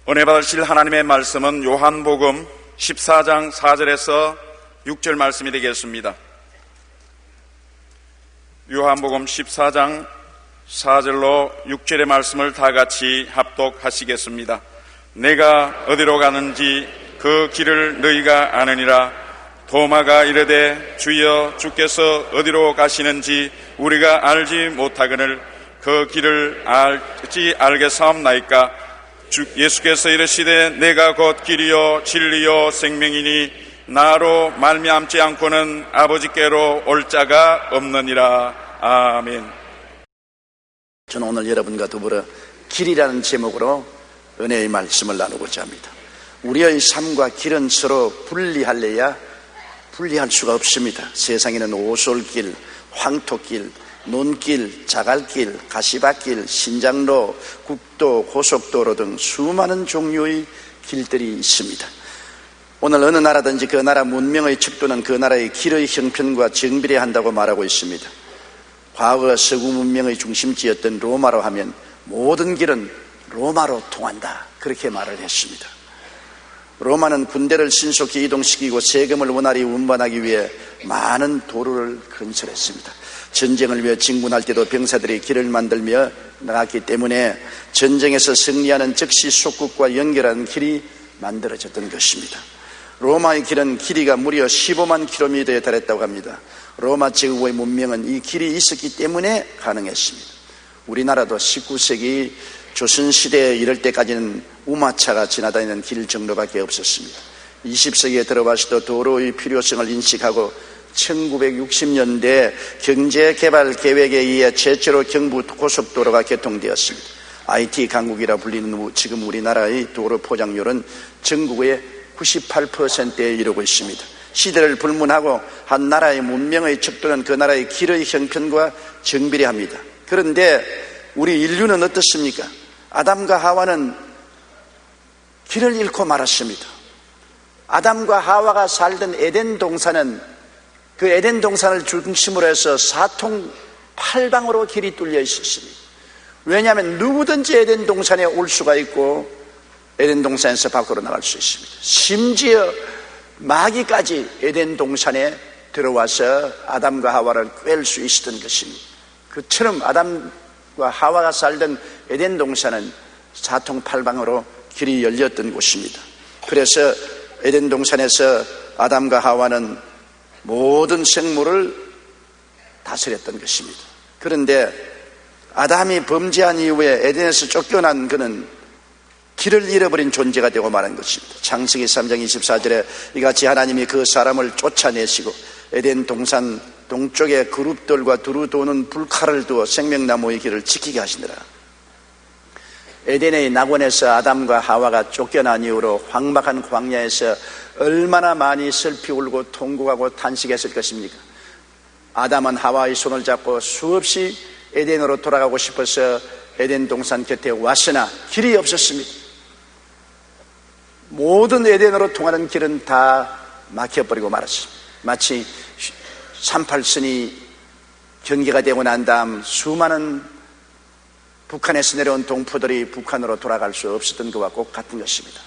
은혜 받으실 하나님의 말씀은 요한복음 14장 4절에서 6절 말씀이 되겠습니다. 요한복음 14장 4절로 6절의 말씀을 다 같이 합독하시겠습니다. 내가 어디로 가는지 그 길을 너희가 아느니라. 도마가 이르되 주여 주께서 어디로 가시는지 우리가 알지 못하거늘 그 길을 알겠사옵나이까. 예수께서 이르시되 내가 곧 길이요 진리요 생명이니 나로 말미암지 않고는 아버지께로 올 자가 없느니라. 아멘. 저는 오늘 여러분과 더불어 길이라는 제목으로 은혜의 말씀을 나누고자 합니다. 우리의 삶과 길은 서로 분리할 수가 없습니다. 세상에는 오솔길, 황토길, 논길, 자갈길, 가시밭길, 신장로, 국도, 고속도로 등 수많은 종류의 길들이 있습니다. 오늘 어느 나라든지 그 나라 문명의 척도는 그 나라의 길의 형편과 정비례한다고 말하고 있습니다. 과거 서구 문명의 중심지였던 로마로 하면 모든 길은 로마로 통한다, 그렇게 말을 했습니다. 로마는 군대를 신속히 이동시키고 세금을 원활히 운반하기 위해 많은 도로를 건설했습니다. 전쟁을 위해 진군할 때도 병사들이 길을 만들며 나갔기 때문에 전쟁에서 승리하는 즉시 속국과 연결하는 길이 만들어졌던 것입니다. 로마의 길은 길이가 무려 15만 킬로미터에 달했다고 합니다. 로마 제국의 문명은 이 길이 있었기 때문에 가능했습니다. 우리나라도 19세기 조선시대에 이럴 때까지는 우마차가 지나다니는 길 정도밖에 없었습니다. 20세기에 들어와서도 도로의 필요성을 인식하고 1960년대 경제개발계획에 의해 최초로 경부 고속도로가 개통되었습니다. IT 강국이라 불리는 지금 우리나라의 도로 포장률은 전국의 98%에 이르고 있습니다. 시대를 불문하고 한 나라의 문명의 척도는 그 나라의 길의 형편과 정비례합니다. 그런데 우리 인류는 어떻습니까? 아담과 하와는 길을 잃고 말았습니다. 아담과 하와가 살던 에덴 동산은 그 에덴 동산을 중심으로 해서 사통팔방으로 길이 뚫려 있었습니다. 왜냐하면 누구든지 에덴 동산에 올 수가 있고 에덴 동산에서 밖으로 나갈 수 있습니다. 심지어 마귀까지 에덴 동산에 들어와서 아담과 하와를 꿰을 수 있었던 것입니다. 그처럼 아담과 하와가 살던 에덴 동산은 사통팔방으로 길이 열렸던 곳입니다. 그래서 에덴 동산에서 아담과 하와는 모든 생물을 다스렸던 것입니다. 그런데 아담이 범죄한 이후에 에덴에서 쫓겨난 그는 길을 잃어버린 존재가 되고 말한 것입니다. 창세기 3장 24절에 이같이 하나님이 그 사람을 쫓아내시고 에덴 동산 동쪽에 그룹들과 두루 도는 불칼을 두어 생명나무의 길을 지키게 하시니라. 에덴의 낙원에서 아담과 하와가 쫓겨난 이후로 황막한 광야에서 얼마나 많이 슬피 울고 통곡하고 탄식했을 것입니까? 아담은 하와의 손을 잡고 수없이 에덴으로 돌아가고 싶어서 에덴 동산 곁에 왔으나 길이 없었습니다. 모든 에덴으로 통하는 길은 다 막혀버리고 말았습니다. 마치 38선이 경계가 되고 난 다음 수많은 북한에서 내려온 동포들이 북한으로 돌아갈 수 없었던 것과 꼭 같은 것입니다.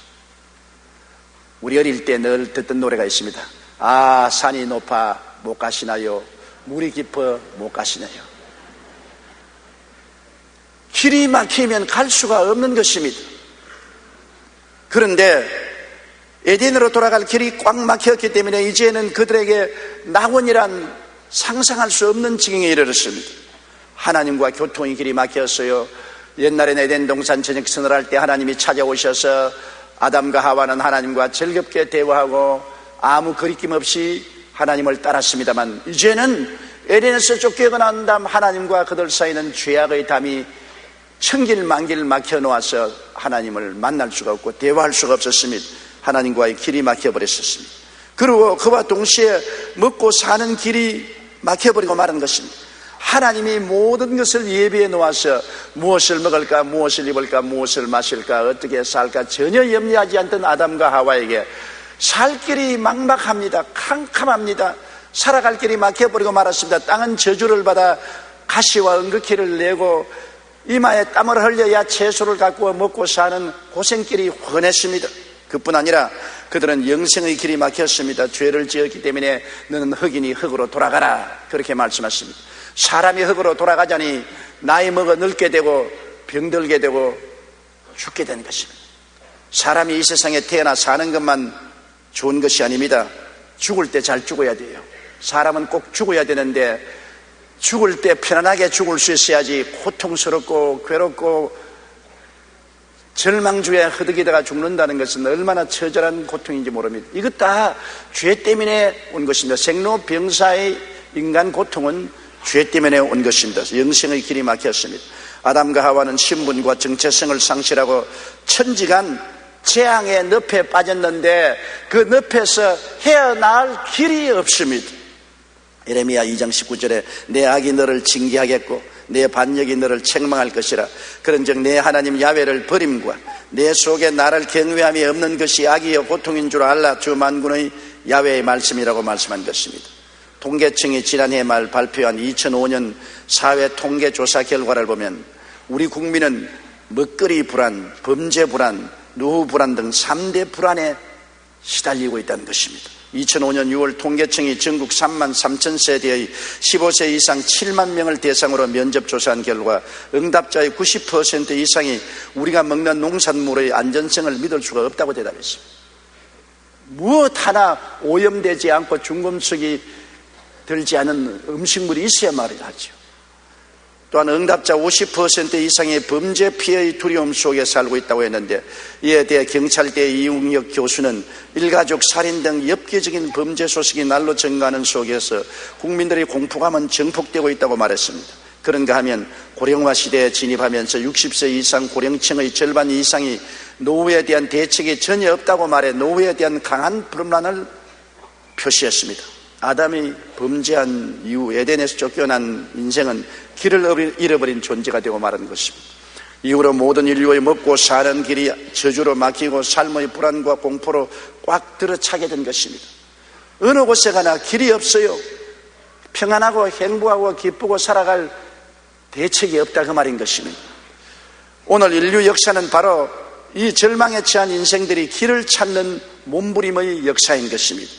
우리 어릴 때 늘 듣던 노래가 있습니다. 아, 산이 높아 못 가시나요? 물이 깊어 못 가시나요? 길이 막히면 갈 수가 없는 것입니다. 그런데 에덴으로 돌아갈 길이 꽉 막혔기 때문에 이제는 그들에게 낙원이란 상상할 수 없는 지경에 이르렀습니다. 하나님과 교통의 길이 막혔어요. 옛날에는 에덴 동산 저녁선을 할 때 하나님이 찾아오셔서 아담과 하와는 하나님과 즐겁게 대화하고 아무 거리낌 없이 하나님을 따랐습니다만 이제는 에덴에서 쫓겨난 다음 하나님과 그들 사이는 죄악의 담이 천길만길 막혀놓아서 하나님을 만날 수가 없고 대화할 수가 없었습니다. 하나님과의 길이 막혀버렸었습니다. 그리고 그와 동시에 먹고 사는 길이 막혀버리고 마는 것입니다. 하나님이 모든 것을 예비해 놓아서 무엇을 먹을까, 무엇을 입을까, 무엇을 마실까, 어떻게 살까 전혀 염려하지 않던 아담과 하와에게 살 길이 막막합니다. 캄캄합니다. 살아갈 길이 막혀버리고 말았습니다. 땅은 저주를 받아 가시와 은극기를 내고 이마에 땀을 흘려야 채소를 갖고 먹고 사는 고생길이 훤했습니다. 그뿐 아니라 그들은 영생의 길이 막혔습니다. 죄를 지었기 때문에 너는 흙이니 흙으로 돌아가라, 그렇게 말씀하십니다. 사람이 흙으로 돌아가자니 나이 먹어 늙게 되고 병들게 되고 죽게 되는 것입니다. 사람이 이 세상에 태어나 사는 것만 좋은 것이 아닙니다. 죽을 때 잘 죽어야 돼요. 사람은 꼭 죽어야 되는데 죽을 때 편안하게 죽을 수 있어야지 고통스럽고 괴롭고 절망주에 허덕이다가 죽는다는 것은 얼마나 처절한 고통인지 모릅니다. 이것 다 죄 때문에 온 것입니다. 생로병사의 인간 고통은 죄 때문에 온 것입니다. 영생의 길이 막혔습니다. 아담과 하와는 신분과 정체성을 상실하고 천지간 재앙의 늪에 빠졌는데 그 늪에서 헤어나올 길이 없습니다. 예레미야 2장 19절에 내 악이 너를 징계하겠고 내 반역이 너를 책망할 것이라. 그런즉 내 하나님 야훼를 버림과 내 속에 나를 경외함이 없는 것이 악이요 고통인 줄 알라. 주 만군의 야훼의 말씀이라고 말씀한 것입니다. 통계청이 지난해 말 발표한 2005년 사회 통계조사 결과를 보면 우리 국민은 먹거리 불안, 범죄 불안, 노후 불안 등 3대 불안에 시달리고 있다는 것입니다. 2005년 6월 통계청이 전국 3만 3천 세대의 15세 이상 7만 명을 대상으로 면접조사한 결과 응답자의 90% 이상이 우리가 먹는 농산물의 안전성을 믿을 수가 없다고 대답했습니다. 무엇 하나 오염되지 않고 중금속이 들지 않은 음식물이 있어야 말을 하죠. 또한 응답자 50% 이상의 범죄 피해의 두려움 속에 살고 있다고 했는데, 이에 대해 경찰대 이웅혁 교수는 일가족 살인 등 엽기적인 범죄 소식이 날로 증가하는 속에서 국민들의 공포감은 증폭되고 있다고 말했습니다. 그런가 하면 고령화 시대에 진입하면서 60세 이상 고령층의 절반 이상이 노후에 대한 대책이 전혀 없다고 말해 노후에 대한 강한 불안을 표시했습니다. 아담이 범죄한 이후 에덴에서 쫓겨난 인생은 길을 잃어버린 존재가 되고 말하는 것입니다. 이후로 모든 인류의 먹고 사는 길이 저주로 막히고 삶의 불안과 공포로 꽉 들어차게 된 것입니다. 어느 곳에 가나 길이 없어요. 평안하고 행복하고 기쁘고 살아갈 대책이 없다, 그 말인 것입니다. 오늘 인류 역사는 바로 이 절망에 처한 인생들이 길을 찾는 몸부림의 역사인 것입니다.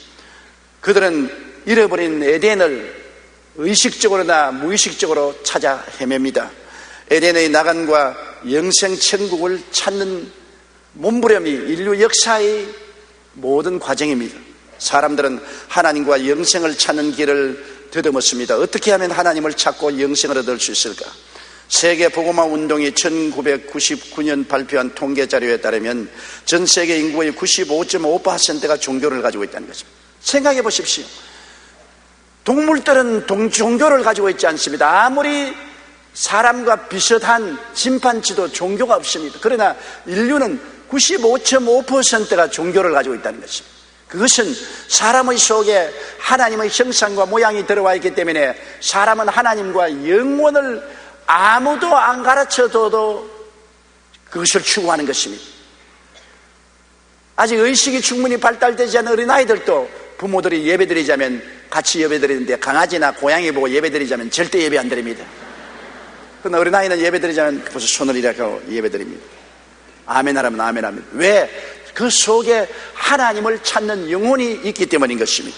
그들은 잃어버린 에덴을 의식적으로나 무의식적으로 찾아 헤맵니다. 에덴의 나간과 영생 천국을 찾는 몸부림이 인류 역사의 모든 과정입니다. 사람들은 하나님과 영생을 찾는 길을 더듬었습니다. 어떻게 하면 하나님을 찾고 영생을 얻을 수 있을까? 세계 복음화 운동이 1999년 발표한 통계 자료에 따르면 전 세계 인구의 95.5%가 종교를 가지고 있다는 것입니다. 생각해 보십시오. 동물들은 종교를 가지고 있지 않습니다. 아무리 사람과 비슷한 침판지도 종교가 없습니다. 그러나 인류는 95.5%가 종교를 가지고 있다는 것입니다. 그것은 사람의 속에 하나님의 형상과 모양이 들어와 있기 때문에 사람은 하나님과 영원을 아무도 안 가르쳐줘도 그것을 추구하는 것입니다. 아직 의식이 충분히 발달되지 않은 어린아이들도 부모들이 예배드리자면 같이 예배드리는데 강아지나 고양이 보고 예배드리자면 절대 예배 안 드립니다. 그러나 어린아이는 예배드리자면 벌써 손을 이렇게 하고 예배드립니다. 아멘 하라면 아멘 합니다. 왜? 그 속에 하나님을 찾는 영혼이 있기 때문인 것입니다.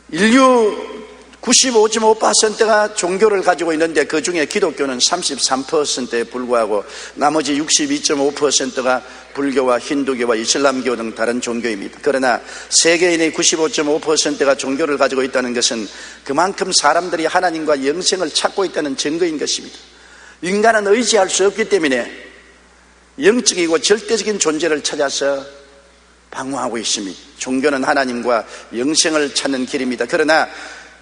인류 95.5%가 종교를 가지고 있는데 그 중에 기독교는 33%에 불과하고 나머지 62.5%가 불교와 힌두교와 이슬람교 등 다른 종교입니다. 그러나 세계인의 95.5%가 종교를 가지고 있다는 것은 그만큼 사람들이 하나님과 영생을 찾고 있다는 증거인 것입니다. 인간은 의지할 수 없기 때문에 영적이고 절대적인 존재를 찾아서 방황하고 있습니다. 종교는 하나님과 영생을 찾는 길입니다. 그러나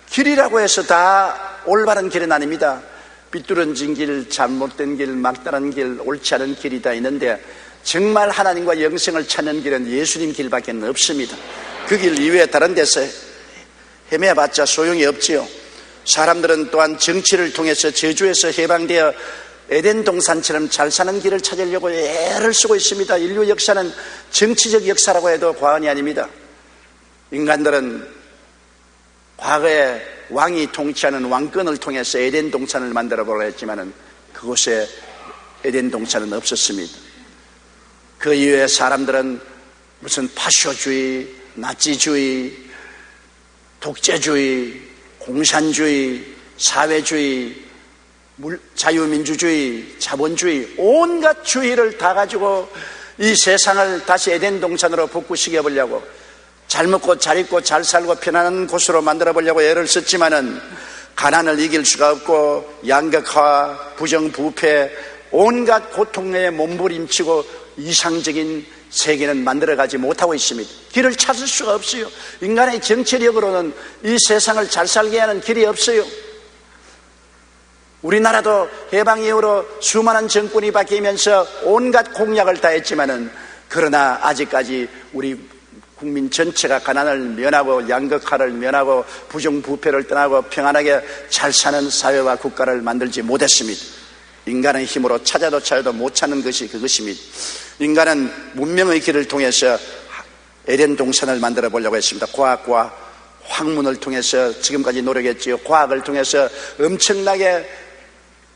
길이라고 해서 다 올바른 길은 아닙니다. 삐뚤어진 길, 잘못된 길, 막다른 길, 옳지 않은 길이 다 있는데 정말 하나님과 영생을 찾는 길은 예수님 길밖에 없습니다. 그 길 이외에 다른 데서 헤매봤자 소용이 없지요. 사람들은 또한 정치를 통해서 저주에서 해방되어 에덴 동산처럼 잘 사는 길을 찾으려고 애를 쓰고 있습니다. 인류 역사는 정치적 역사라고 해도 과언이 아닙니다. 인간들은 과거에 왕이 통치하는 왕권을 통해서 에덴 동산을 만들어 보려 했지만은 그곳에 에덴 동산은 없었습니다. 그 이후에 사람들은 무슨 파쇼주의, 나치주의, 독재주의, 공산주의, 사회주의, 자유민주주의, 자본주의, 온갖 주의를 다 가지고 이 세상을 다시 에덴 동산으로 복구시켜 보려고, 잘 먹고 잘 입고 잘 살고 편안한 곳으로 만들어 보려고 애를 썼지만은 가난을 이길 수가 없고 양극화, 부정부패, 온갖 고통에 몸부림치고 이상적인 세계는 만들어가지 못하고 있습니다. 길을 찾을 수가 없어요. 인간의 정치력으로는 이 세상을 잘 살게 하는 길이 없어요. 우리나라도 해방 이후로 수많은 정권이 바뀌면서 온갖 공약을 다 했지만은, 그러나 아직까지 우리 국민 전체가 가난을 면하고 양극화를 면하고 부정부패를 떠나고 평안하게 잘 사는 사회와 국가를 만들지 못했습니다. 인간의 힘으로 찾아도 못 찾는 것이 그것입니다. 인간은 문명의 길을 통해서 에덴 동산을 만들어 보려고 했습니다. 과학과 학문을 통해서 지금까지 노력했지요. 과학을 통해서 엄청나게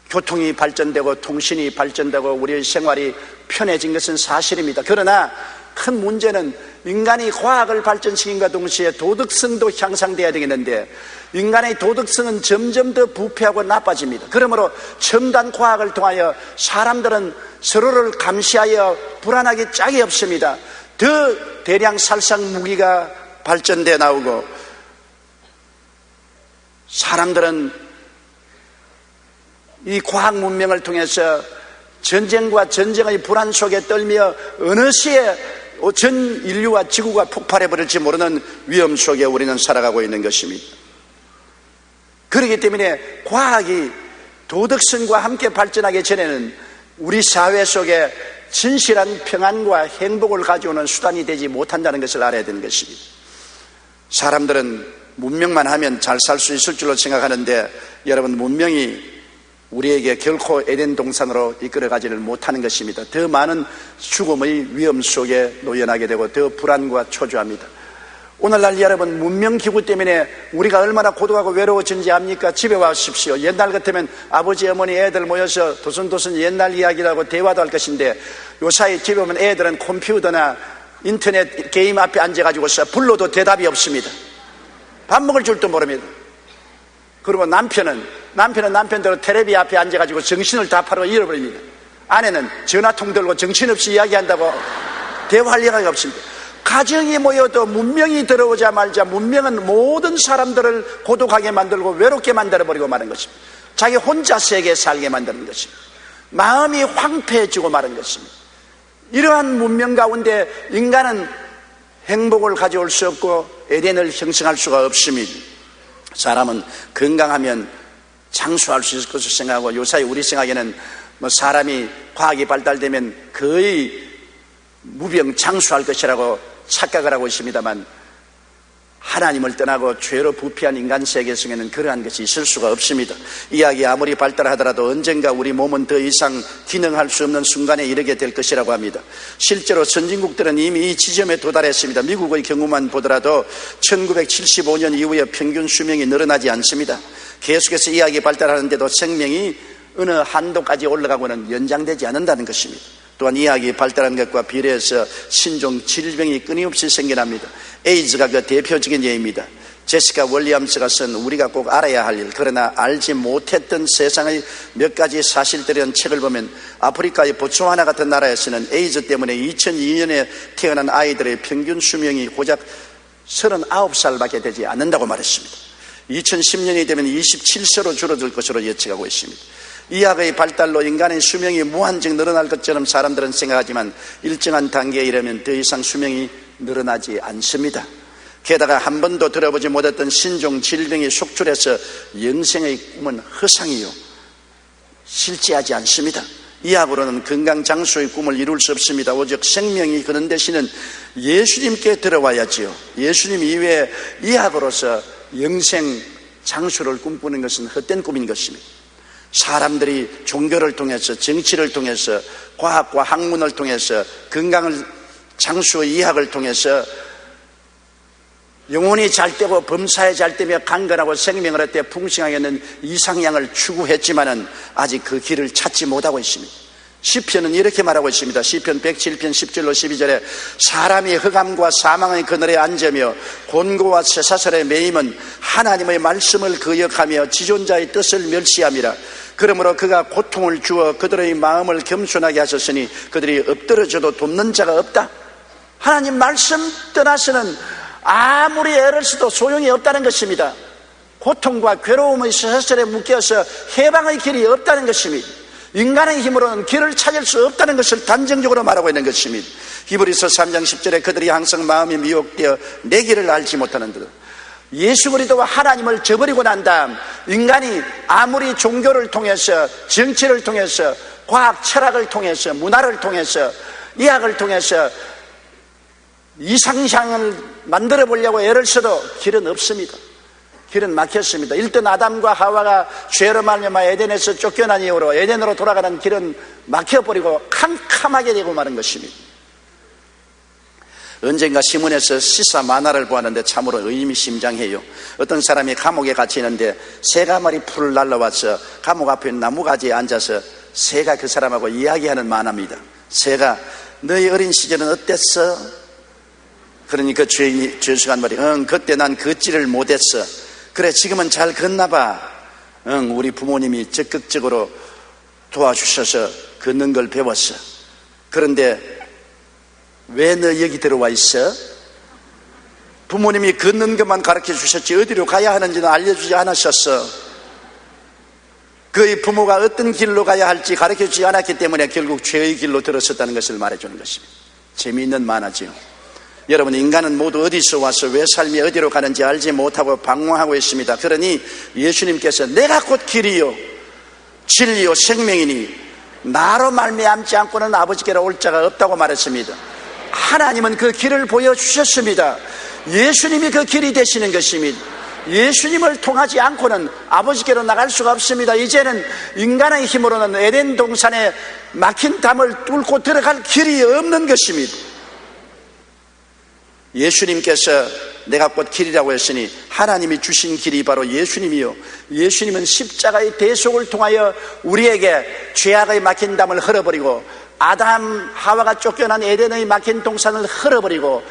교통이 발전되고 통신이 발전되고 우리의 생활이 편해진 것은 사실입니다. 그러나 큰 문제는 인간이 과학을 발전시킨과 동시에 도덕성도 향상돼야 되겠는데, 인간의 도덕성은 점점 더 부패하고 나빠집니다. 그러므로 첨단 과학을 통하여 사람들은 서로를 감시하여 불안하기 짝이 없습니다. 더 대량 살상 무기가 발전돼 나오고, 사람들은 이 과학 문명을 통해서 전쟁과 전쟁의 불안 속에 떨며 어느 시에 전 인류와 지구가 폭발해버릴지 모르는 위험 속에 우리는 살아가고 있는 것입니다. 그렇기 때문에 과학이 도덕성과 함께 발전하기 전에는 우리 사회 속에 진실한 평안과 행복을 가져오는 수단이 되지 못한다는 것을 알아야 되는 것입니다. 사람들은 문명만 하면 잘 살 수 있을 줄로 생각하는데, 여러분, 문명이 우리에게 결코 에덴 동산으로 이끌어가지를 못하는 것입니다. 더 많은 죽음의 위험 속에 노연하게 되고 더 불안과 초조합니다. 오늘날 여러분, 문명기구 때문에 우리가 얼마나 고독하고 외로워진지 압니까? 집에 와십시오. 옛날 같으면 아버지, 어머니, 애들 모여서 도슨도슨 옛날 이야기를 하고 대화도 할 것인데, 요사이 집에 오면 애들은 컴퓨터나 인터넷 게임 앞에 앉아가지고서 불러도 대답이 없습니다. 밥 먹을 줄도 모릅니다. 그리고 남편은 남편대로 텔레비 앞에 앉아가지고 정신을 다 팔아 잃어버립니다. 아내는 전화통 들고 정신없이 이야기한다고 대화할 여가가 없습니다. 가정이 모여도 문명이 들어오자 말자 문명은 모든 사람들을 고독하게 만들고 외롭게 만들어버리고 마는 것입니다. 자기 혼자 세계에 살게 만드는 것입니다. 마음이 황폐해지고 마는 것입니다. 이러한 문명 가운데 인간은 행복을 가져올 수 없고 에덴을 형성할 수가 없습니다. 사람은 건강하면 장수할 수 있을 것을 생각하고, 요사이 우리 생각에는 사람이 과학이 발달되면 거의 무병장수할 것이라고 착각을 하고 있습니다만, 하나님을 떠나고 죄로 부패한 인간 세계 속에는 그러한 것이 있을 수가 없습니다. 의학이 아무리 발달하더라도 언젠가 우리 몸은 더 이상 기능할 수 없는 순간에 이르게 될 것이라고 합니다. 실제로 선진국들은 이미 이 지점에 도달했습니다. 미국의 경우만 보더라도 1975년 이후에 평균 수명이 늘어나지 않습니다. 계속해서 의학이 발달하는데도 생명이 어느 한도까지 올라가고는 연장되지 않는다는 것입니다. 또한 의학이 발달한 것과 비례해서 신종 질병이 끊임없이 생겨납니다. 에이즈가 그 대표적인 예입니다. 제시카 윌리엄스가 쓴 우리가 꼭 알아야 할 일, 그러나 알지 못했던 세상의 몇 가지 사실들이라는 책을 보면, 아프리카의 보츠와나 같은 나라에서는 에이즈 때문에 2002년에 태어난 아이들의 평균 수명이 고작 39살밖에 되지 않는다고 말했습니다. 2010년이 되면 27세로 줄어들 것으로 예측하고 있습니다. 의학의 발달로 인간의 수명이 무한정 늘어날 것처럼 사람들은 생각하지만, 일정한 단계에 이르면 더 이상 수명이 늘어나지 않습니다. 게다가 한 번도 들어보지 못했던 신종 질병이 속출해서 영생의 꿈은 허상이요, 실제하지 않습니다. 의학으로는 건강장수의 꿈을 이룰 수 없습니다. 오직 생명이 그런 대신은 예수님께 들어와야지요. 예수님 이외에 의학으로서 영생 장수를 꿈꾸는 것은 헛된 꿈인 것입니다. 사람들이 종교를 통해서, 정치를 통해서, 과학과 학문을 통해서, 건강을 장수의 의학을 통해서 영혼이 잘 되고 범사에 잘 되며 강건하고 생명을 얻되 풍성하게 있는 이상향을 추구했지만은 아직 그 길을 찾지 못하고 있습니다. 시편은 이렇게 말하고 있습니다. 시편 107편 10절로 12절에 사람이 흑암과 사망의 그늘에 앉으며 곤고와 쇠사슬에 매임은 하나님의 말씀을 거역하며 지존자의 뜻을 멸시함이라. 그러므로 그가 고통을 주어 그들의 마음을 겸손하게 하셨으니 그들이 엎드러져도 돕는 자가 없다. 하나님 말씀 떠나서는 아무리 애를 써도 소용이 없다는 것입니다. 고통과 괴로움의 쇠사슬에 묶여서 해방의 길이 없다는 것입니다. 인간의 힘으로는 길을 찾을 수 없다는 것을 단정적으로 말하고 있는 것입니다. 히브리서 3장 10절에 그들이 항상 마음이 미혹되어 내 길을 알지 못하는 듯. 예수 그리스도와 하나님을 저버리고 난 다음 인간이 아무리 종교를 통해서, 정치를 통해서, 과학 철학을 통해서, 문화를 통해서, 의학을 통해서 이상향을 만들어 보려고 애를 써도 길은 없습니다. 길은 막혔습니다. 일단 아담과 하와가 죄로 말미암아 에덴에서 쫓겨난 이후로 에덴으로 돌아가는 길은 막혀버리고 캄캄하게 되고 마는 것입니다. 언젠가 신문에서 시사 만화를 보았는데 참으로 의미심장해요. 어떤 사람이 감옥에 갇혀 있는데 새가 마리 풀 날라와서 감옥 앞에 나무가지에 앉아서 새가 그 사람하고 이야기하는 만화입니다. 새가 너희 어린 시절은 어땠어? 그러니 그 죄수가 한 말이 그때 난 걷지를 못했어. 그래 지금은 잘 걷나 봐. 우리 부모님이 적극적으로 도와주셔서 걷는 걸 배웠어. 그런데 왜 너 여기 들어와 있어? 부모님이 걷는 것만 가르쳐 주셨지 어디로 가야 하는지는 알려주지 않으셨어. 그의 부모가 어떤 길로 가야 할지 가르쳐 주지 않았기 때문에 결국 죄의 길로 들어섰다는 것을 말해주는 것입니다. 재미있는 만화지요. 여러분, 인간은 모두 어디서 와서 왜 삶이 어디로 가는지 알지 못하고 방황하고 있습니다. 그러니 예수님께서 내가 곧 길이요 진리요 생명이니 나로 말미암지 않고는 아버지께로 올 자가 없다고 말했습니다. 하나님은 그 길을 보여주셨습니다. 예수님이 그 길이 되시는 것입니다. 예수님을 통하지 않고는 아버지께로 나갈 수가 없습니다. 이제는 인간의 힘으로는 에덴 동산에 막힌 담을 뚫고 들어갈 길이 없는 것입니다. 예수님께서 내가 곧 길이라고 했으니 하나님이 주신 길이 바로 예수님이요, 예수님은 십자가의 대속을 통하여 우리에게 죄악의 막힌 담을 헐어버리고 아담 하와가 쫓겨난 에덴의 막힌 동산을 헐어버리고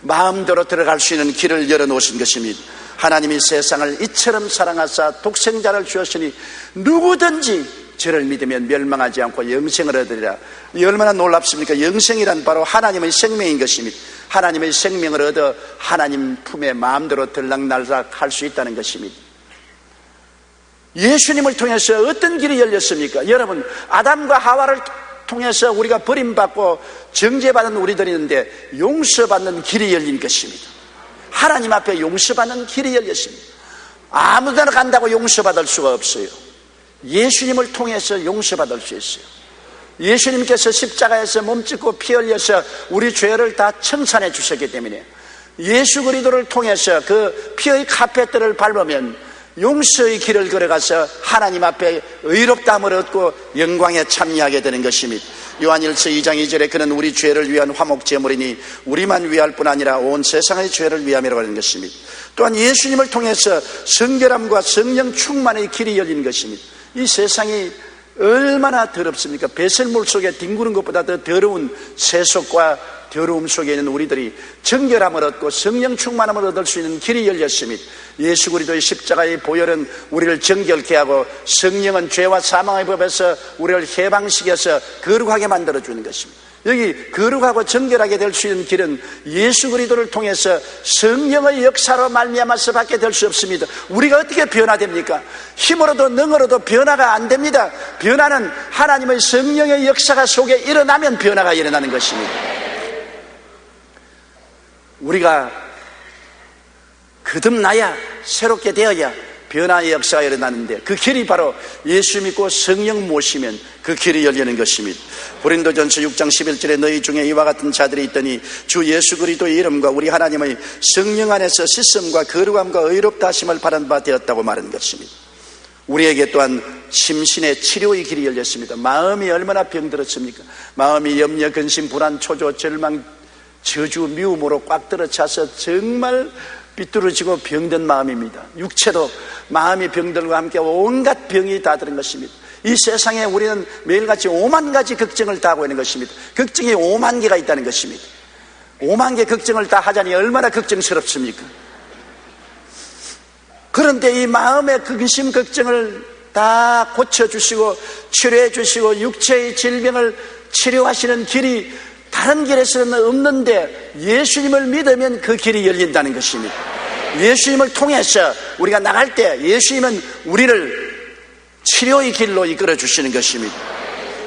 마음대로 들어갈 수 있는 길을 열어놓으신 것입니다. 하나님이 세상을 이처럼 사랑하사 독생자를 주었으니 누구든지 저를 믿으면 멸망하지 않고 영생을 얻으리라. 이 얼마나 놀랍습니까? 영생이란 바로 하나님의 생명인 것입니다. 하나님의 생명을 얻어 하나님 품에 마음대로 들락날락 할 수 있다는 것입니다. 예수님을 통해서 어떤 길이 열렸습니까? 여러분, 아담과 하와를 통해서 우리가 버림받고 정죄받은 우리들이 있는데 용서받는 길이 열린 것입니다. 하나님 앞에 용서받는 길이 열렸습니다. 아무데나 간다고 용서받을 수가 없어요. 예수님을 통해서 용서받을 수 있어요. 예수님께서 십자가에서 몸짓고 피 흘려서 우리 죄를 다 청산해 주셨기 때문에 예수 그리스도를 통해서 그 피의 카펫들을 밟으면 용서의 길을 걸어가서 하나님 앞에 의롭다함을 얻고 영광에 참여하게 되는 것입니다. 요한일서 2장 2절에 그는 우리 죄를 위한 화목제물이니 우리만 위할 뿐 아니라 온 세상의 죄를 위함이라고 하는 것입니다. 또한 예수님을 통해서 성결함과 성령 충만의 길이 열린 것입니다. 이 세상이 얼마나 더럽습니까? 배설물 속에 뒹구는 것보다 더 더러운 세속과 더러움 속에 있는 우리들이 정결함을 얻고 성령 충만함을 얻을 수 있는 길이 열렸습니다. 예수 그리스도의 십자가의 보혈은 우리를 정결케 하고 성령은 죄와 사망의 법에서 우리를 해방시켜서 거룩하게 만들어주는 것입니다. 여기 거룩하고 정결하게 될 수 있는 길은 예수 그리스도를 통해서 성령의 역사로 말미암아서 받게 될 수 없습니다. 우리가 어떻게 변화됩니까? 힘으로도 능으로도 변화가 안 됩니다. 변화는 하나님의 성령의 역사가 속에 일어나면 변화가 일어나는 것입니다. 우리가 거듭나야, 새롭게 되어야 변화의 역사가 일어나는데 그 길이 바로 예수 믿고 성령 모시면 그 길이 열리는 것입니다. 고린도전서 6장 11절에 너희 중에 이와 같은 자들이 있더니 주 예수 그리스도의 이름과 우리 하나님의 성령 안에서 씻음과 거룩함과 의롭다 하심을 받은 바 되었다고 말하는 것입니다. 우리에게 또한 심신의 치료의 길이 열렸습니다. 마음이 얼마나 병들었습니까? 마음이 염려, 근심, 불안, 초조, 절망, 저주, 미움으로 꽉 들어차서 정말 삐뚤어지고 병든 마음입니다. 육체도 마음이 병들과 함께 온갖 병이 다 드는 것입니다. 이 세상에 우리는 매일같이 5만 가지 걱정을 다 하고 있는 것입니다. 걱정이 5만 개가 있다는 것입니다. 5만 개 걱정을 다 하자니 얼마나 걱정스럽습니까? 그런데 이 마음의 근심 걱정을 다 고쳐주시고 치료해 주시고 육체의 질병을 치료하시는 길이 다른 길에서는 없는데 예수님을 믿으면 그 길이 열린다는 것입니다. 예수님을 통해서 우리가 나갈 때 예수님은 우리를 치료의 길로 이끌어 주시는 것입니다.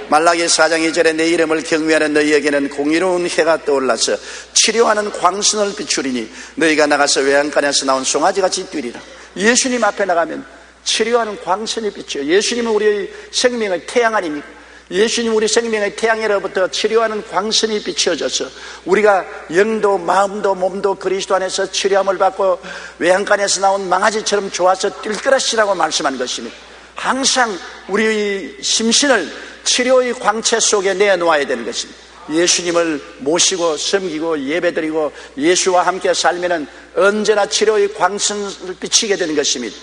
말라기 4장 2절에 내 이름을 경외하는 너희에게는 공의로운 해가 떠올라서 치료하는 광선을 비추리니 너희가 나가서 외양간에서 나온 송아지같이 뛰리라. 예수님 앞에 나가면 치료하는 광선이 비춰요. 예수님은 우리의 생명의 태양 아닙니까? 예수님 우리 생명의 태양으로부터 치료하는 광선이 비춰져서 우리가 영도 마음도 몸도 그리스도 안에서 치료함을 받고 외양간에서 나온 망아지처럼 좋아서 뛸 것이라고 말씀한 것입니다. 항상 우리의 심신을 치료의 광채 속에 내놓아야 되는 것입니다. 예수님을 모시고 섬기고 예배드리고 예수와 함께 살면 언제나 치료의 광선을 비치게 되는 것입니다.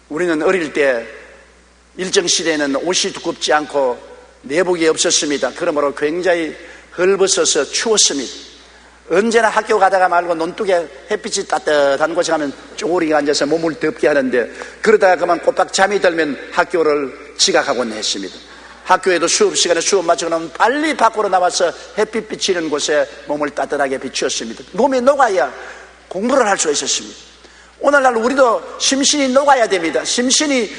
우리는 어릴 때 일정 시대에는 옷이 두껍지 않고 내복이 없었습니다. 그러므로 굉장히 헐벗어서 추웠습니다. 언제나 학교 가다가 말고 논둑에 햇빛이 따뜻한 곳에 가면 쪼그리게 앉아서 몸을 덥게 하는데 그러다가 그만 꼬박 잠이 들면 학교를 지각하곤 했습니다. 학교에도 수업 시간에 수업 마치고 나면 빨리 밖으로 나와서 햇빛 비치는 곳에 몸을 따뜻하게 비추었습니다. 몸이 녹아야 공부를 할 수 있었습니다. 오늘날 우리도 심신이 녹아야 됩니다. 심신이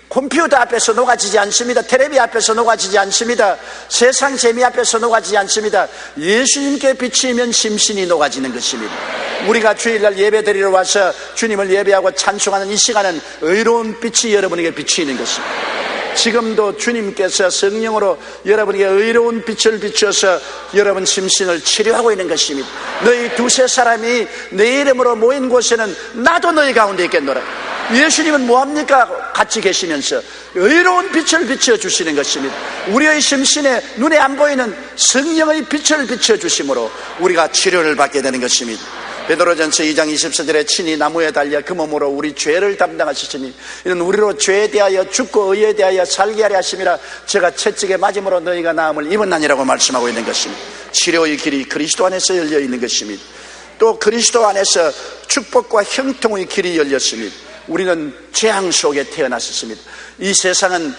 컴퓨터 앞에서 녹아지지 않습니다. 텔레비 앞에서 녹아지지 않습니다. 세상 재미 앞에서 녹아지지 않습니다. 예수님께 비치면 심신이 녹아지는 것입니다. 우리가 주일날 예배 드리러 와서 주님을 예배하고 찬송하는 이 시간은 의로운 빛이 여러분에게 비치는 것입니다. 지금도 주님께서 성령으로 여러분에게 의로운 빛을 비춰서 여러분 심신을 치료하고 있는 것입니다. 너희 두세 사람이 내 이름으로 모인 곳에는 나도 너희 가운데 있겠노라. 예수님은 뭐합니까? 같이 계시면서 의로운 빛을 비춰주시는 것입니다. 우리의 심신에 눈에 안 보이는 성령의 빛을 비춰주심으로 우리가 치료를 받게 되는 것입니다. 베드로전서 2장 24절에 친히 나무에 달려 그 몸으로 우리 죄를 담당하시니 이는 우리로 죄에 대하여 죽고 의에 대하여 살게 하려 하심이라 제가 채찍에 맞음으로 너희가 나음을 입었나니라고 말씀하고 있는 것입니다. 치료의 길이 그리스도 안에서 열려 있는 것입니다. 또 그리스도 안에서 축복과 형통의 길이 열렸습니다. 우리는 재앙 속에 태어났습니다. 이 세상은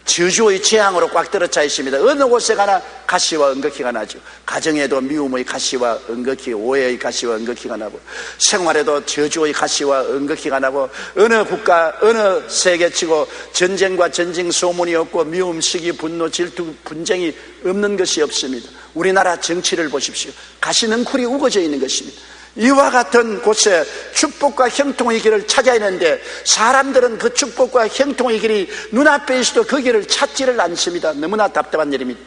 저주의 재앙으로 꽉 들어차 있습니다. 어느 곳에 가나 가시와 은극히가 나죠. 가정에도 미움의 가시와 은극히, 오해의 가시와 은극히가 나고, 생활에도 저주의 가시와 은극히가 나고, 어느 국가 어느 세계치고 전쟁과 전쟁 소문이 없고 미움, 시기, 분노, 질투, 분쟁이 없는 것이 없습니다. 우리나라 정치를 보십시오. 가시능쿨이 우거져 있는 것입니다. 이와 같은 곳에 축복과 형통의 길을 찾아야 하는데 사람들은 그 축복과 형통의 길이 눈앞에 있어도 그 길을 찾지를 않습니다. 너무나 답답한 일입니다.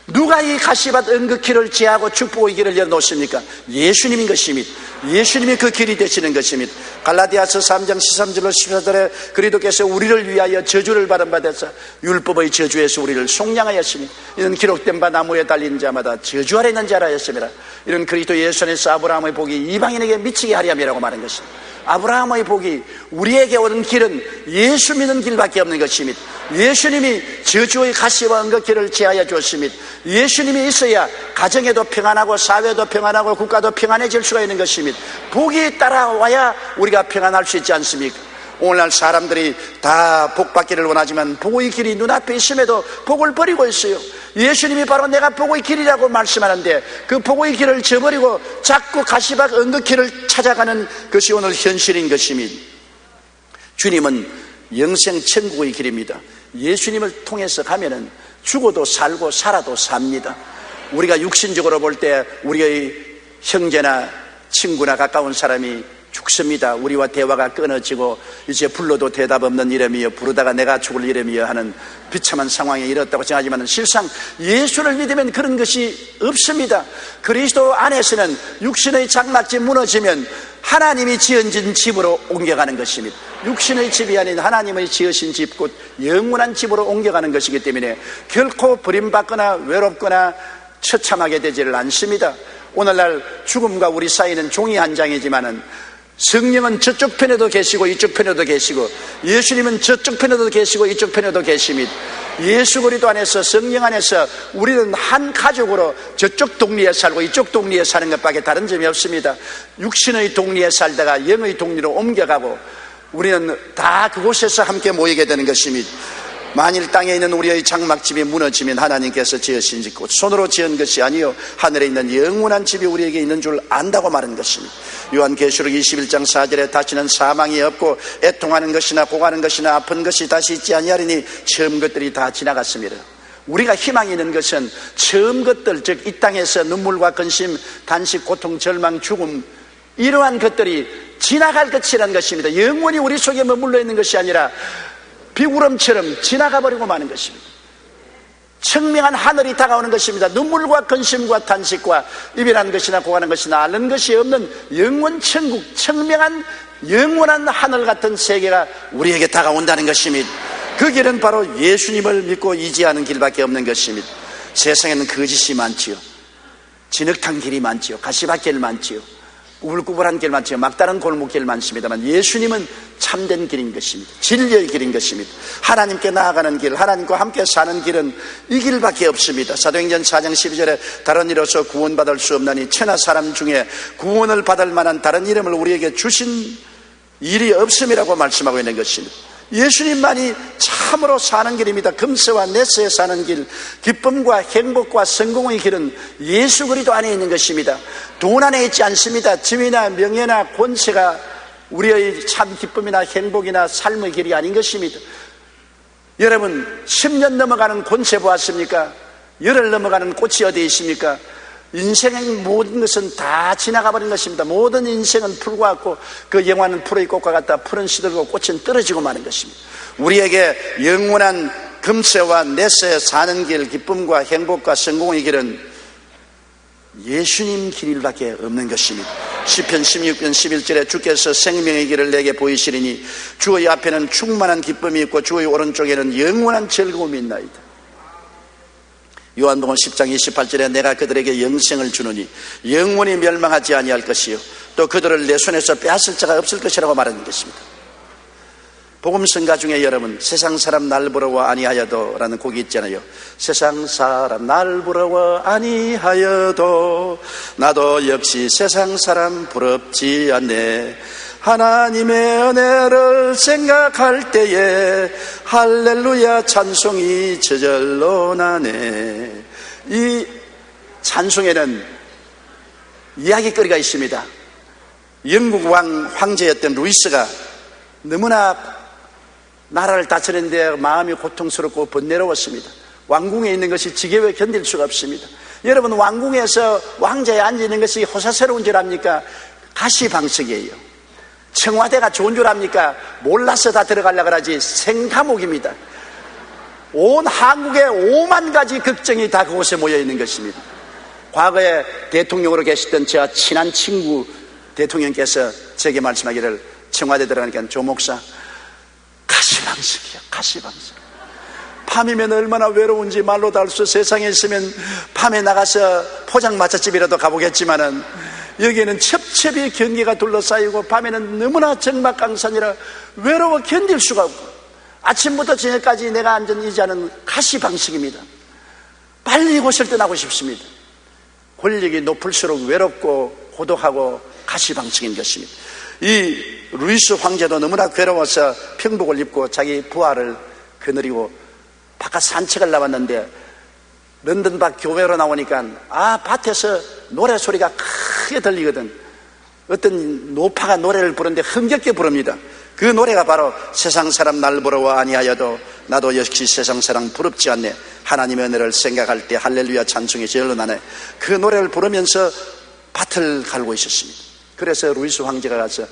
누가 이 가시밭 은극길을 제하고 축복의 길을 열어놓습니까? 예수님인 것입니다. 예수님이 그 길이 되시는 것입니다. 갈라디아서 3장 13절로 14절에 그리스도께서 우리를 위하여 저주를 받은 바 되사 율법의 저주에서 우리를 속량하였으니 이는 기록된 바 나무에 달린 자마다 저주 아래 있는 자라 하였습니다. 이는 그리스도 예수 안에서 아브라함의 복이 이방인에게 미치게 하려함이라고 말한 것입니다. 아브라함의 복이 우리에게 오는 길은 예수 믿는 길밖에 없는 것입니다. 예수님이 저주의 가시와 은극길을 제하여 주었습니다. 예수님이 있어야 가정에도 평안하고 사회도 평안하고 국가도 평안해질 수가 있는 것입니다. 복이 따라와야 우리가 평안할 수 있지 않습니까? 오늘날 사람들이 다 복 받기를 원하지만 복의 길이 눈앞에 있음에도 복을 버리고 있어요. 예수님이 바로 내가 복의 길이라고 말씀하는데 그 복의 길을 저버리고 자꾸 가시밭 은극길을 찾아가는 것이 오늘 현실인 것입니다. 주님은 영생 천국의 길입니다. 예수님을 통해서 가면은 죽어도 살고 살아도 삽니다. 우리가 육신적으로 볼 때 우리의 형제나 친구나 가까운 사람이 죽습니다. 우리와 대화가 끊어지고 이제 불러도 대답 없는 이름이여 부르다가 내가 죽을 이름이여 하는 비참한 상황에 이르렀다고 생각하지만 실상 예수를 믿으면 그런 것이 없습니다. 그리스도 안에서는 육신의 장막이 무너지면 하나님이 지은 집으로 옮겨가는 것입니다. 육신의 집이 아닌 하나님의 지으신 집, 곧 영원한 집으로 옮겨가는 것이기 때문에 결코 버림받거나 외롭거나 처참하게 되지를 않습니다. 오늘날 죽음과 우리 사이는 종이 한 장이지만은 성령은 저쪽 편에도 계시고 이쪽 편에도 계시고, 예수님은 저쪽 편에도 계시고 이쪽 편에도 계십니다. 예수 그리스도 안에서, 성령 안에서 우리는 한 가족으로 저쪽 동리에 살고 이쪽 동리에 사는 것밖에 다른 점이 없습니다. 육신의 동리에 살다가 영의 동리로 옮겨가고 우리는 다 그곳에서 함께 모이게 되는 것입니다. 만일 땅에 있는 우리의 장막집이 무너지면 하나님께서 지으신 집, 손으로 지은 것이 아니요 하늘에 있는 영원한 집이 우리에게 있는 줄 안다고 말한 것입니다. 요한계시록 21장 4절에 다시는 사망이 없고 애통하는 것이나 고가는 것이나 아픈 것이 다시 있지 아니하리니 처음 것들이 다 지나갔습니다. 우리가 희망이 있는 것은 처음 것들, 즉 이 땅에서 눈물과 근심, 단식, 고통, 절망, 죽음, 이러한 것들이 지나갈 것이라는 것입니다. 영원히 우리 속에 머물러 있는 것이 아니라 비구름처럼 지나가 버리고 마는 것입니다. 청명한 하늘이 다가오는 것입니다. 눈물과 근심과 탄식과 이별한 것이나 고하는 것이나 앓는 것이 없는 영원 천국, 청명한 영원한 하늘 같은 세계가 우리에게 다가온다는 것입니다. 그 길은 바로 예수님을 믿고 의지하는 길밖에 없는 것입니다. 세상에는 거짓이 많지요, 진흙탕 길이 많지요, 가시밭길 많지요, 꾸불꾸불한 길 많지요, 막다른 골목길 많습니다만 예수님은 참된 길인 것입니다. 진리의 길인 것입니다. 하나님께 나아가는 길, 하나님과 함께 사는 길은 이 길밖에 없습니다. 사도행전 4장 12절에 다른 이로서 구원받을 수 없나니 천하 사람 중에 구원을 받을 만한 다른 이름을 우리에게 주신 일이 없음이라고 말씀하고 있는 것입니다. 예수님만이 참으로 사는 길입니다. 금세와 네세에 사는 길, 기쁨과 행복과 성공의 길은 예수 그리스도 안에 있는 것입니다. 돈 안에 있지 않습니다. 지위나 명예나 권세가 우리의 참 기쁨이나 행복이나 삶의 길이 아닌 것입니다. 여러분, 10년 넘어가는 권세 보았습니까? 열흘 넘어가는 꽃이 어디에 있습니까? 인생의 모든 것은 다 지나가 버린 것입니다. 모든 인생은 풀과 같고 그 영화는 풀의 꽃과 같다. 풀은 시들고 꽃은 떨어지고 마는 것입니다. 우리에게 영원한 금세와 네세 사는 길, 기쁨과 행복과 성공의 길은 예수님 길밖에 없는 것입니다. 시편 16편 11절에 주께서 생명의 길을 내게 보이시리니 주의 앞에는 충만한 기쁨이 있고 주의 오른쪽에는 영원한 즐거움이 있나이다. 요한복음 10장 28절에 내가 그들에게 영생을 주노니 영원히 멸망하지 아니할 것이요 또 그들을 내 손에서 빼앗을 자가 없을 것이라고 말하는 것입니다. 복음성가 중에 여러분, 세상 사람 날 부러워 아니하여도 라는 곡이 있잖아요. 세상 사람 날 부러워 아니하여도 나도 역시 세상 사람 부럽지 않네. 하나님의 은혜를 생각할 때에 할렐루야 찬송이 저절로 나네. 이 찬송에는 이야기거리가 있습니다. 영국 황제였던 루이스가 너무나 나라를 다스리는데 마음이 고통스럽고 번뇌로웠습니다. 왕궁에 있는 것이 지겨워 견딜 수가 없습니다. 여러분, 왕궁에서 왕자에 앉아있는 것이 호사스러운 줄 압니까? 가시방석이에요. 청와대가 좋은 줄 압니까? 몰라서 다 들어가려고 하지 생감옥입니다. 온 한국에 5만 가지 걱정이 다 그곳에 모여있는 것입니다. 과거에 대통령으로 계시던 제 친한 친구 대통령께서 제게 말씀하기를, 청와대 들어가니까 조목사, 가시방석이야, 가시방석. 밤이면 얼마나 외로운지 말로 다 알 수. 세상에 있으면 밤에 나가서 포장마차집이라도 가보겠지만은 여기에는 첩첩이 경계가 둘러싸이고 밤에는 너무나 적막강산이라 외로워 견딜 수가 없고 아침부터 저녁까지 내가 앉은 의자는 가시방석입니다. 빨리 이곳을 떠나고 싶습니다. 권력이 높을수록 외롭고 고독하고 가시방석인 것입니다. 이 루이스 황제도 너무나 괴로워서 평복을 입고 자기 부하를 거느리고 바깥 산책을 나왔는데 런던 밖 교회로 나오니까 밭에서 노래 소리가 크게 들리거든. 어떤 노파가 노래를 부르는데 흥겹게 부릅니다. 그 노래가 바로 세상 사람 날 부러워 아니하여도 나도 역시 세상 사람 부럽지 않네. 하나님의 은혜를 생각할 때 할렐루야 찬송이 저절로 나네. 그 노래를 부르면서 밭을 갈고 있었습니다. 그래서 루이스 황제가 가서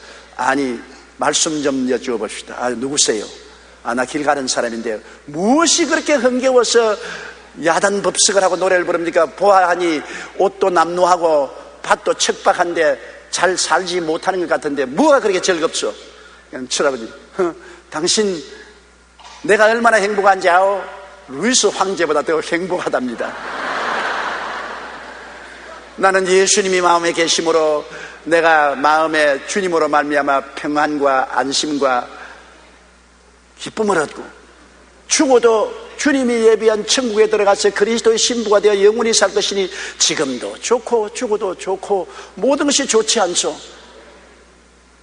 말씀 좀 여쭈어 봅시다. 누구세요? 나 길 가는 사람인데요. 무엇이 그렇게 흥겨워서 야단 법석을 하고 노래를 부릅니까? 보아하니 옷도 남루하고 밭도 척박한데 잘 살지 못하는 것 같은데 뭐가 그렇게 즐겁소? 그냥 철아버지, 당신 내가 얼마나 행복한지 아오? 루이스 황제보다 더 행복하답니다. 나는 예수님이 마음에 계심으로 내가 마음에 주님으로 말미암아 평안과 안심과 기쁨을 얻고 죽어도 주님이 예비한 천국에 들어가서 그리스도의 신부가 되어 영원히 살 것이니 지금도 좋고 죽어도 좋고 모든 것이 좋지 않소.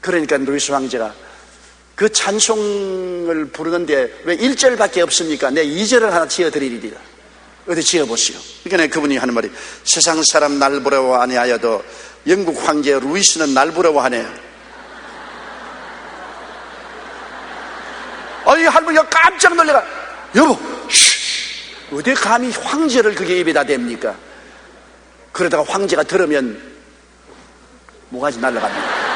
그러니까 루이스 황제가 그 찬송을 부르는데 왜 1절밖에 없습니까? 내 2절을 하나 지어드리리라. 어디 지어보시오. 그러니까 그분이 하는 말이 세상 사람 날 부러워 아니하여도 영국 황제 루이스는 날 부러워하네. 이 할머니가 깜짝 놀래가 여보 어디 감히 황제를 그게 입에다 댑니까? 그러다가 황제가 들으면 모가지 날아갑니다.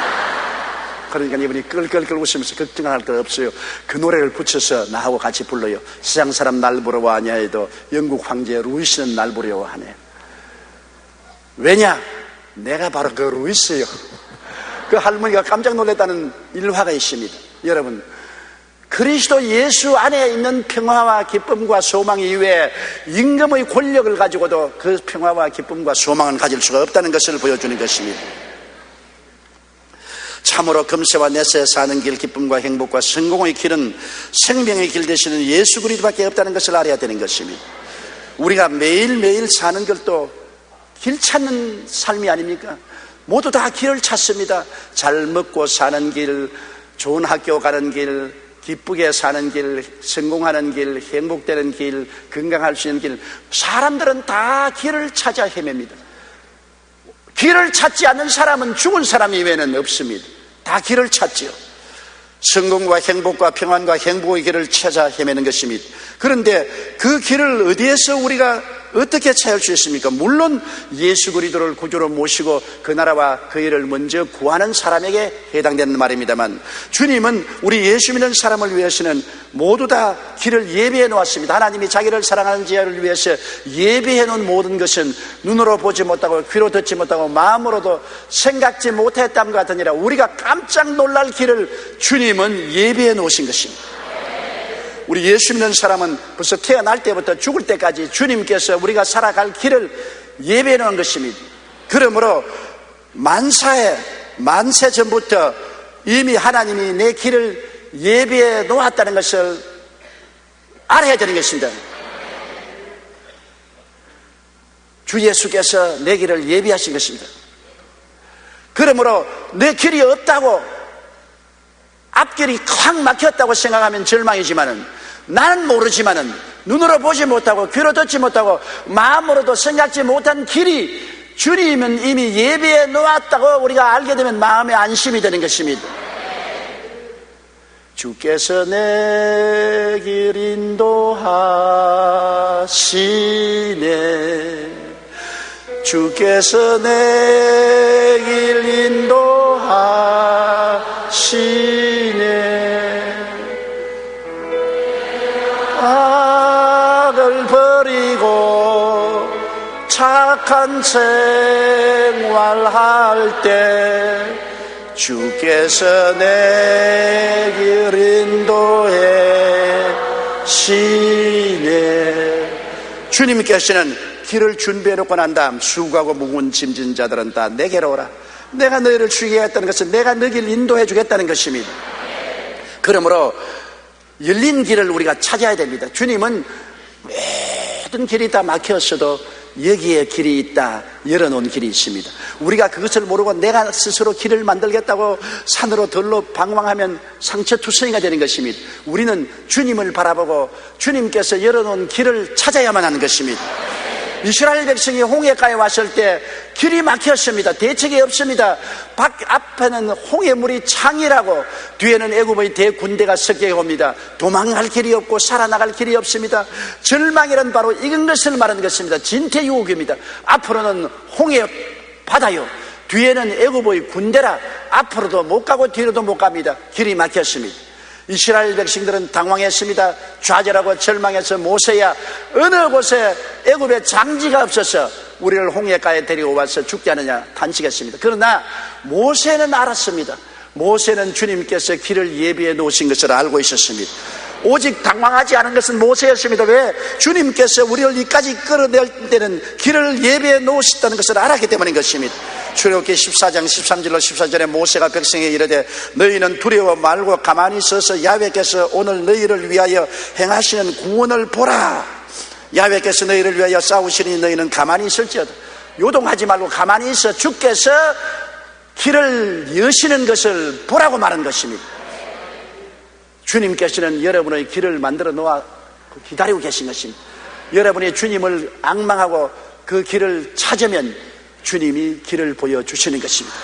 그러니까 이분이 끌끌끌 웃으면서 걱정할 거 없어요. 그 노래를 붙여서 나하고 같이 불러요. 세상 사람 날 부러워 아니하여도 영국 황제 루이스는 날 부러워하네. 왜냐? 내가 바로 그 루이스요. 그 할머니가 깜짝 놀랐다는 일화가 있습니다. 여러분, 그리스도 예수 안에 있는 평화와 기쁨과 소망 이외에 임금의 권력을 가지고도 그 평화와 기쁨과 소망을 가질 수가 없다는 것을 보여주는 것입니다. 참으로 금세와 내세 사는 길, 기쁨과 행복과 성공의 길은 생명의 길 되시는 예수 그리스도밖에 없다는 것을 알아야 되는 것입니다. 우리가 매일매일 사는 것도 길 찾는 삶이 아닙니까? 모두 다 길을 찾습니다. 잘 먹고 사는 길, 좋은 학교 가는 길, 기쁘게 사는 길, 성공하는 길, 행복되는 길, 건강할 수 있는 길. 사람들은 다 길을 찾아 헤맵니다. 길을 찾지 않는 사람은 죽은 사람 이외에는 없습니다. 다 길을 찾지요. 성공과 행복과 평안과 행복의 길을 찾아 헤매는 것입니다. 그런데 그 길을 어디에서 우리가 어떻게 찾을 수 있습니까? 물론 예수 그리스도를 구주로 모시고 그 나라와 그 일을 먼저 구하는 사람에게 해당되는 말입니다만, 주님은 우리 예수 믿는 사람을 위해서는 모두 다 길을 예비해 놓았습니다. 하나님이 자기를 사랑하는 자를 위해서 예비해 놓은 모든 것은 눈으로 보지 못하고 귀로 듣지 못하고 마음으로도 생각지 못했다는 것 같으니라 우리가 깜짝 놀랄 길을 주님은 예비해 놓으신 것입니다. 우리 예수 믿는 사람은 벌써 태어날 때부터 죽을 때까지 주님께서 우리가 살아갈 길을 예배해 놓은 것입니다. 그러므로 만세 전부터 이미 하나님이 내 길을 예배해 놓았다는 것을 알아야 되는 것입니다. 주 예수께서 내 길을 예비하신 것입니다. 그러므로 내 길이 없다고, 앞길이 확 막혔다고 생각하면 절망이지만은, 나는 모르지만은 눈으로 보지 못하고 귀로 듣지 못하고 마음으로도 생각지 못한 길이 주님은 이미 예비해 놓았다고 우리가 알게 되면 마음의 안심이 되는 것입니다. 주께서 내 길 인도하시네. 주께서 내 길 인도하시네. 악을 버리고 착한 생활할 때 주께서 내 길 인도해 시네. 주님께서는 길을 준비해 놓고 난 다음 수고하고 무거운 짐진 자들은 다 내게로 오라. 내가 너희를 쉬게 하겠다는 것은 내가 너희를 인도해 주겠다는 것입니다. 그러므로 열린 길을 우리가 찾아야 됩니다. 주님은 모든 길이 다 막혔어도 여기에 길이 있다, 열어놓은 길이 있습니다. 우리가 그것을 모르고 내가 스스로 길을 만들겠다고 산으로 들로 방황하면 상처투성이가 되는 것입니다. 우리는 주님을 바라보고 주님께서 열어놓은 길을 찾아야만 하는 것입니다. 이스라엘 백성이 홍해가에 왔을 때 길이 막혔습니다. 대책이 없습니다. 앞에는 홍해물이 창이라고, 뒤에는 애굽의 대군대가 섞여 옵니다. 도망갈 길이 없고 살아나갈 길이 없습니다. 절망이란 바로 이런 것을 말하는 것입니다. 진퇴유옥입니다. 앞으로는 홍해 바다요, 뒤에는 애굽의 군대라 앞으로도 못 가고 뒤로도 못 갑니다. 길이 막혔습니다. 이스라엘 백성들은 당황했습니다. 좌절하고 절망해서 모세야, 어느 곳에 애굽에 장지가 없어서 우리를 홍해가에 데리고 와서 죽게 하느냐 단식했습니다. 그러나 모세는 알았습니다. 모세는 주님께서 길을 예비해 놓으신 것을 알고 있었습니다. 오직 당황하지 않은 것은 모세였습니다. 왜? 주님께서 우리를 이까지 끌어낼 때는 길을 예비해 놓으셨다는 것을 알았기 때문인 것입니다. 출애굽기 14장 13절로 14절에 모세가 백성에게 이르되 너희는 두려워 말고 가만히 서서 야훼께서 오늘 너희를 위하여 행하시는 구원을 보라. 야훼께서 너희를 위하여 싸우시니 너희는 가만히 있을지어다. 요동하지 말고 가만히 있어 주께서 길을 여시는 것을 보라고 말한 것입니다. 주님께서는 여러분의 길을 만들어 놓아 기다리고 계신 것입니다. 여러분이 주님을 앙망하고 그 길을 찾으면 주님이 길을 보여주시는 것입니다.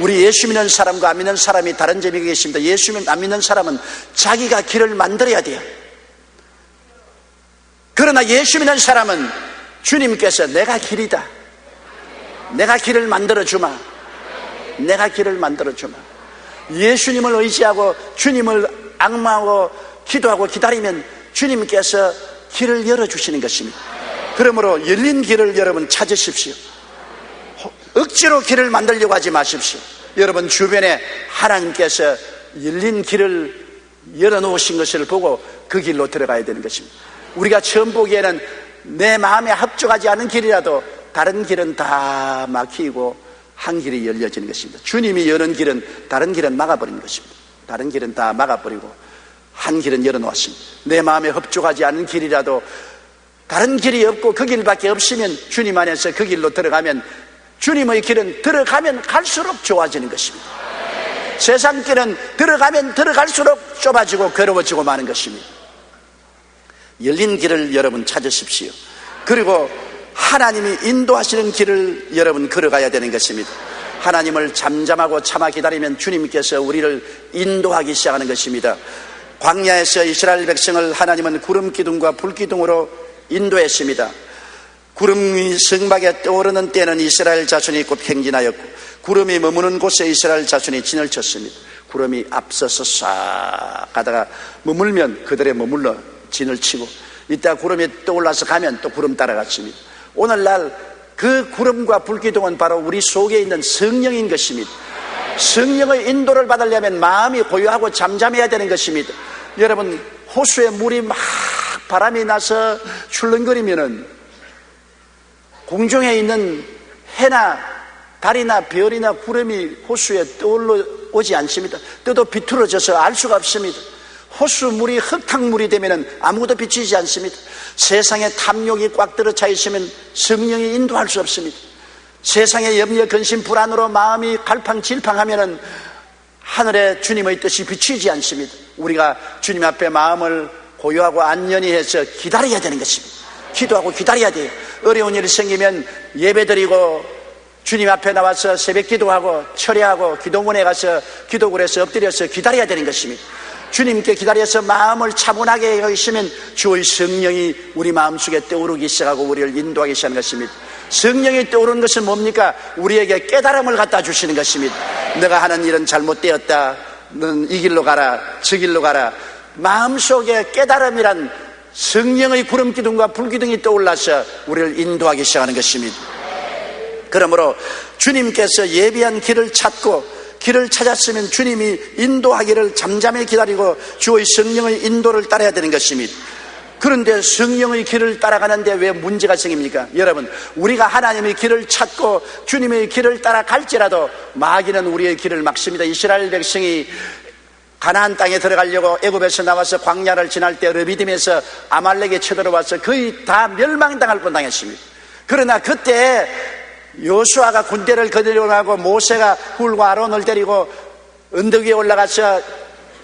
우리 예수 믿는 사람과 안 믿는 사람이 다른 점이 계십니다. 예수 안 믿는 사람은 자기가 길을 만들어야 돼요. 그러나 예수 믿는 사람은 주님께서 내가 길이다, 내가 길을 만들어주마, 내가 길을 만들어주마. 예수님을 의지하고 주님을 앙망하고 기도하고 기다리면 주님께서 길을 열어주시는 것입니다. 그러므로 열린 길을 여러분 찾으십시오. 억지로 길을 만들려고 하지 마십시오. 여러분 주변에 하나님께서 열린 길을 열어놓으신 것을 보고 그 길로 들어가야 되는 것입니다. 우리가 처음 보기에는 내 마음에 합족하지 않은 길이라도 다른 길은 다 막히고 한 길이 열려지는 것입니다. 주님이 여는 길은 다른 길은 막아버리는 것입니다. 다른 길은 다 막아버리고 한 길은 열어놓았습니다. 내 마음에 합족하지 않은 길이라도 다른 길이 없고 그 길밖에 없으면 주님 안에서 그 길로 들어가면 주님의 길은 들어가면 갈수록 좋아지는 것입니다. 세상 길은 들어가면 들어갈수록 좁아지고 괴로워지고 마는 것입니다. 열린 길을 여러분 찾으십시오. 그리고 하나님이 인도하시는 길을 여러분 걸어가야 되는 것입니다. 하나님을 잠잠하고 참아 기다리면 주님께서 우리를 인도하기 시작하는 것입니다. 광야에서 이스라엘 백성을 하나님은 구름 기둥과 불 기둥으로 인도했습니다. 구름이 성막에 떠오르는 때는 이스라엘 자손이 곧 행진하였고 구름이 머무는 곳에 이스라엘 자손이 진을 쳤습니다. 구름이 앞서서 싹 가다가 머물면 그들에 머물러 진을 치고 이따 구름이 떠올라서 가면 또 구름 따라갔습니다. 오늘날 그 구름과 불기둥은 바로 우리 속에 있는 성령인 것입니다. 성령의 인도를 받으려면 마음이 고요하고 잠잠해야 되는 것입니다. 여러분 호수에 물이 막 바람이 나서 출렁거리면은 공중에 있는 해나 달이나 별이나 구름이 호수에 떠올라오지 않습니다. 떠도 비틀어져서 알 수가 없습니다. 호수물이 흙탕물이 되면 아무것도 비치지 않습니다. 세상에 탐욕이 꽉 들어차 있으면 성령이 인도할 수 없습니다. 세상에 염려 근심 불안으로 마음이 갈팡질팡하면 하늘에 주님의 뜻이 비치지 않습니다. 우리가 주님 앞에 마음을 고요하고 안연히 해서 기다려야 되는 것입니다. 기도하고 기다려야 돼요. 어려운 일이 생기면 예배드리고 주님 앞에 나와서 새벽 기도하고 철야하고 기도문에 가서 기도굴에서 엎드려서 기다려야 되는 것입니다. 주님께 기다려서 마음을 차분하게 하시면 주의 성령이 우리 마음속에 떠오르기 시작하고 우리를 인도하기 시작하는 것입니다. 성령이 떠오르는 것은 뭡니까? 우리에게 깨달음을 갖다 주시는 것입니다. 내가 하는 일은 잘못되었다, 너는 이 길로 가라, 저 길로 가라. 마음속에 깨달음이란 성령의 구름기둥과 불기둥이 떠올라서 우리를 인도하기 시작하는 것입니다. 그러므로 주님께서 예비한 길을 찾고 길을 찾았으면 주님이 인도하기를 잠잠히 기다리고 주의 성령의 인도를 따라야 되는 것입니다. 그런데 성령의 길을 따라가는데 왜 문제가 생깁니까? 여러분, 우리가 하나님의 길을 찾고 주님의 길을 따라갈지라도 마귀는 우리의 길을 막습니다. 이스라엘 백성이 가나안 땅에 들어가려고 애굽에서 나와서 광야를 지날 때 르비딤에서 아말렉에 쳐들어와서 거의 다 멸망당할 뻔당했습니다. 그러나 그때 여호수아가 군대를 거느려가고 모세가 훌과 아론을 데리고 언덕 위에 올라가서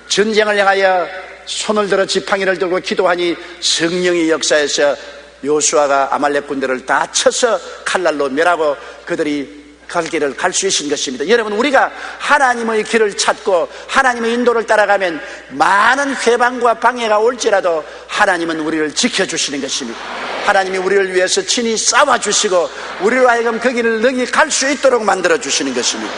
전쟁을 향하여 손을 들어 지팡이를 들고 기도하니 성령의 역사에서 여호수아가 아말렉 군대를 다 쳐서 칼날로 멸하고 그들이 갈 길을 갈 수 있는 것입니다. 여러분, 우리가 하나님의 길을 찾고 하나님의 인도를 따라가면 많은 회방과 방해가 올지라도 하나님은 우리를 지켜주시는 것입니다. 하나님이 우리를 위해서 친히 싸워주시고 우리로 하여금 그 길을 능히 갈 수 있도록 만들어주시는 것입니다.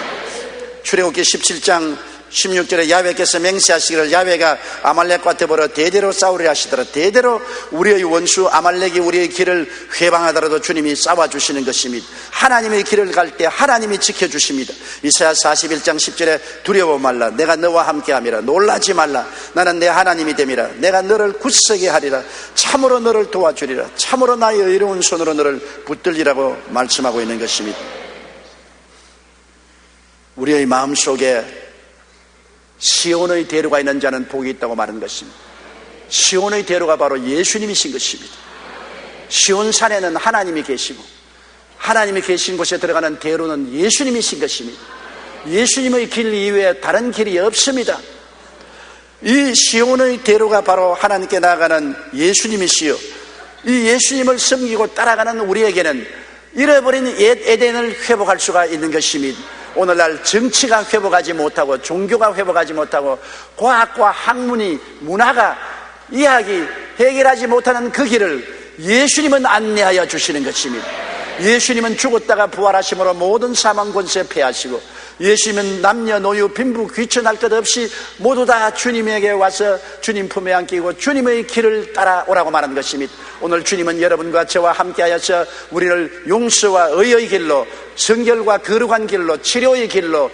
출애굽기 17장 16절에 야훼께서 맹세하시기를 야훼가 아말렉과 더불어 대대로 싸우려 하시더라. 대대로 우리의 원수 아말렉이 우리의 길을 회방하더라도 주님이 싸워주시는 것입니다. 하나님의 길을 갈 때 하나님이 지켜주십니다. 이사야 41장 10절에 두려워 말라, 내가 너와 함께함이라. 놀라지 말라, 나는 내 하나님이 됨이라. 내가 너를 굳세게 하리라. 참으로 너를 도와주리라. 참으로 나의 의로운 손으로 너를 붙들리라고 말씀하고 있는 것입니다. 우리의 마음속에 시온의 대로가 있는 자는 복이 있다고 말한 것입니다. 시온의 대로가 바로 예수님이신 것입니다. 시온산에는 하나님이 계시고 하나님이 계신 곳에 들어가는 대로는 예수님이신 것입니다. 예수님의 길 이외에 다른 길이 없습니다. 이 시온의 대로가 바로 하나님께 나아가는 예수님이시요, 이 예수님을 섬기고 따라가는 우리에게는 잃어버린 옛 에덴을 회복할 수가 있는 것입니다. 오늘날 정치가 회복하지 못하고 종교가 회복하지 못하고 과학과 학문이, 문화가 이야기 해결하지 못하는 그 길을 예수님은 안내하여 주시는 것입니다. 예수님은 죽었다가 부활하심으로 모든 사망 권세 패하시고, 예수님은 남녀노유 빈부 귀천할 것 없이 모두 다 주님에게 와서 주님 품에 안기고 주님의 길을 따라오라고 말한 것입니다. 오늘 주님은 여러분과 저와 함께하여서 우리를 용서와 의의 길로, 성결과 거룩한 길로, 치료의 길로,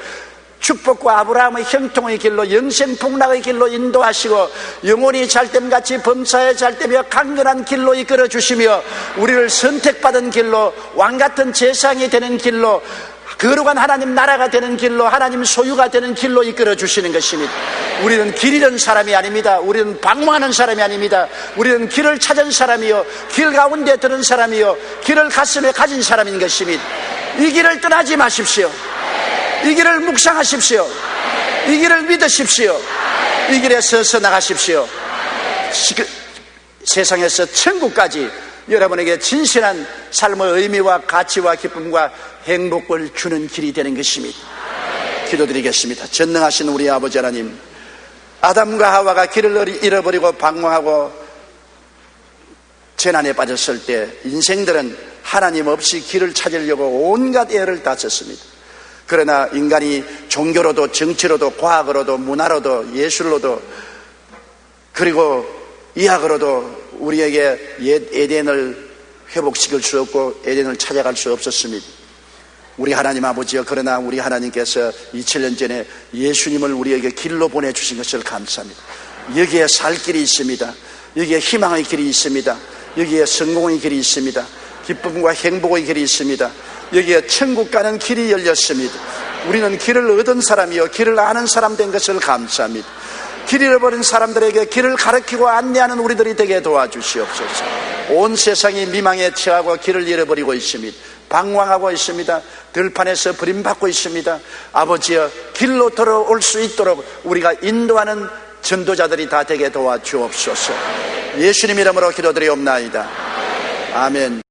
축복과 아브라함의 형통의 길로, 영생복락의 길로 인도하시고 영혼이 잘됨같이 범사에 잘되며 강건한 길로 이끌어 주시며 우리를 선택받은 길로, 왕같은 제사장이 되는 길로, 거룩한 하나님 나라가 되는 길로, 하나님 소유가 되는 길로 이끌어 주시는 것입니다. 우리는 길 잃은 사람이 아닙니다. 우리는 방황하는 사람이 아닙니다. 우리는 길을 찾은 사람이요, 길 가운데 드는 사람이요, 길을 가슴에 가진 사람인 것입니다. 이 길을 떠나지 마십시오. 이 길을 묵상하십시오. 이 길을 믿으십시오. 이 길에 서서 나가십시오. 세상에서 천국까지 여러분에게 진실한 삶의 의미와 가치와 기쁨과 행복을 주는 길이 되는 것입니다. 기도드리겠습니다. 전능하신 우리 아버지 하나님, 아담과 하와가 길을 잃어버리고 방황하고 재난에 빠졌을 때 인생들은 하나님 없이 길을 찾으려고 온갖 애를 다 썼습니다. 그러나 인간이 종교로도 정치로도 과학으로도 문화로도 예술로도 그리고 의학으로도 우리에게 옛 에덴을 회복시킬 수 없고 에덴을 찾아갈 수 없었습니다. 우리 하나님 아버지여, 그러나 우리 하나님께서 2000년 전에 예수님을 우리에게 길로 보내주신 것을 감사합니다. 여기에 살 길이 있습니다. 여기에 희망의 길이 있습니다. 여기에 성공의 길이 있습니다. 기쁨과 행복의 길이 있습니다. 여기에 천국 가는 길이 열렸습니다. 우리는 길을 얻은 사람이요, 길을 아는 사람 된 것을 감사합니다. 길 잃어버린 사람들에게 길을 가르치고 안내하는 우리들이 되게 도와주시옵소서. 온 세상이 미망에 처하고 길을 잃어버리고 있습니다. 방황하고 있습니다. 들판에서 버림받고 있습니다. 아버지여, 길로 돌아올 수 있도록 우리가 인도하는 전도자들이 다 되게 도와주옵소서. 예수님 이름으로 기도드리옵나이다. 아멘.